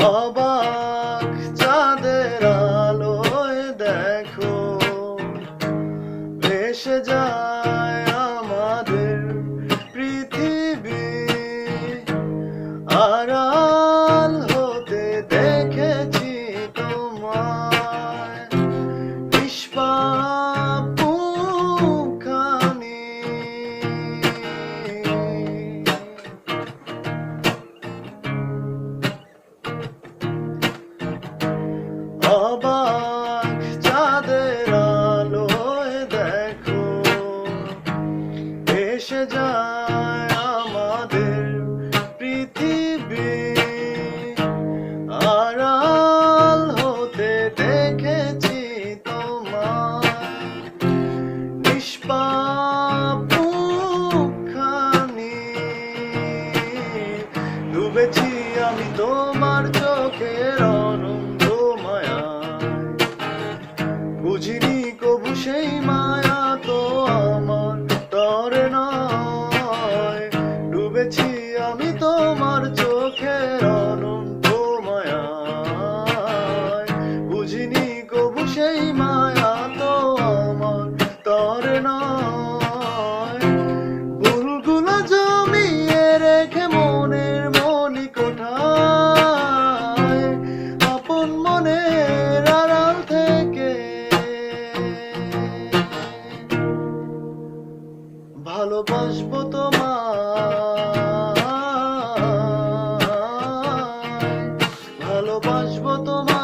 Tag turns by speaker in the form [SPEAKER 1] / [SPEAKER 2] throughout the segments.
[SPEAKER 1] অবাক চাঁদের আলোয় দেখো ভেসে যায় আমাদের পৃথিবী। আড়াল হতে দেখেছি তোমায় নিষ্পাপ মুখখানি। অবাক চাঁদের আলোয় দেখো এসে যায় আমাদের পৃথিবী। আড়াল হতে দেখেছি তোমায় নিষ্পাপ মুখখানি। ডুবেছি আমি তোমার চোখের অনন্ত মায়ায়, বুঝিনি কবু সেই মায়া তো আমার তরে নয়। ডুবেছি আমি তোমার চোখের অনন্ত মায়ায়, বুঝিনি কবু সেই মায়া তো আমার তরে নয়। ভুলগুলো জমিয়ে রেখে মনের মণিকোঠায়, আপন মনের আড়াল থেকে ভালোবাসবো তোমায়, ভালোবাসবো তোমার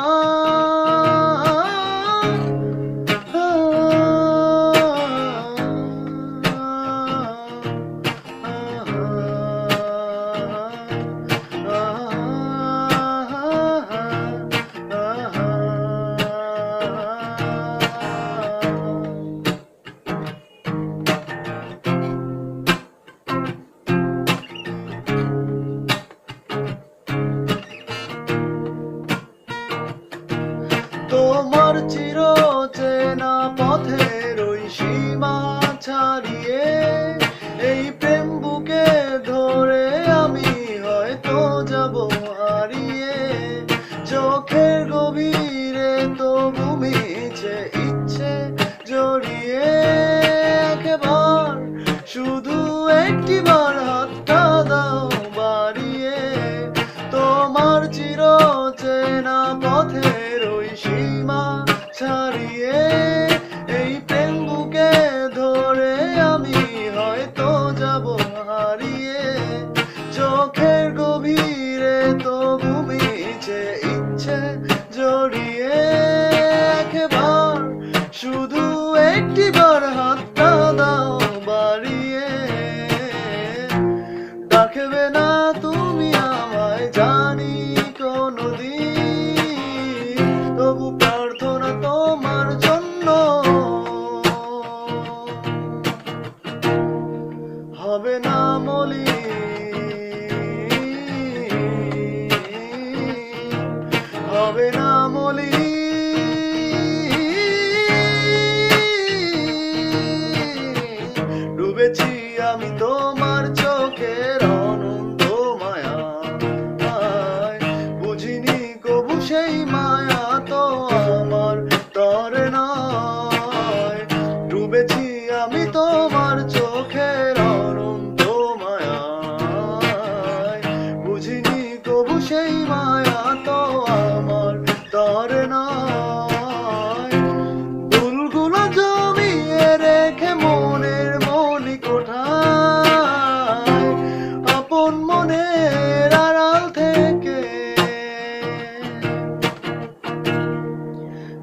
[SPEAKER 1] চির চেনা পথের ওই সীমা ছাড়িয়ে এই প্রেম বুকে ধরে আমি হয়তো যাব হারিয়ে। চোখের গভীরে তো ঘুমিয়েছে ইচ্ছে জড়িয়ে, একবার শুধু একটিবার হাতটা দাও বাড়িয়ে। তোমার চির চেনা পথের ওই সীমা ছাড়িয়ে এই প্রেম বুকে ধরে আমি হয়তো যাব হারিয়ে। চোখের গভীরে তো ঘুমিয়েছে ইচ্ছে জড়িয়ে, একবার শুধু একটিবার হাতটা দাও বাড়িয়ে। ডাকবে না তুমি আমায় জানি কোনদিন, তবু প্রার্থনা তোমার জন্য হবে না মলিন, হবে না মলিন। ডুবেছি আমি তোমার চোখের অনন্ত মায়ায়, বুঝিনি কবু সেই মায়া তো আমার তরে নয়। ডুবেছি আমি তোমার চোখের অনন্ত মায়ায়, বুঝিনি কবু সেই মায়া তো আমার তরে নয়। ভুলগুলো জমিয়ে রেখে মনের মণিকোঠায়, আপন মনের আড়াল থেকে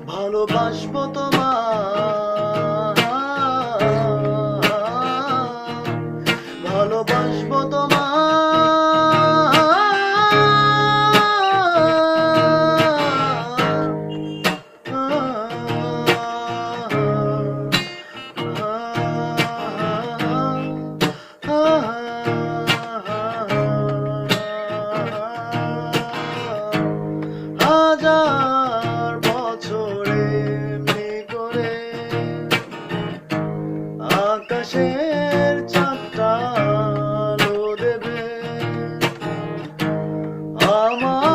[SPEAKER 1] ভালোবাসবো তোমায়, ভালোবাসবো হাজার বছরে এমনি করে আকাশের চাঁদটা আলো দেবে আমার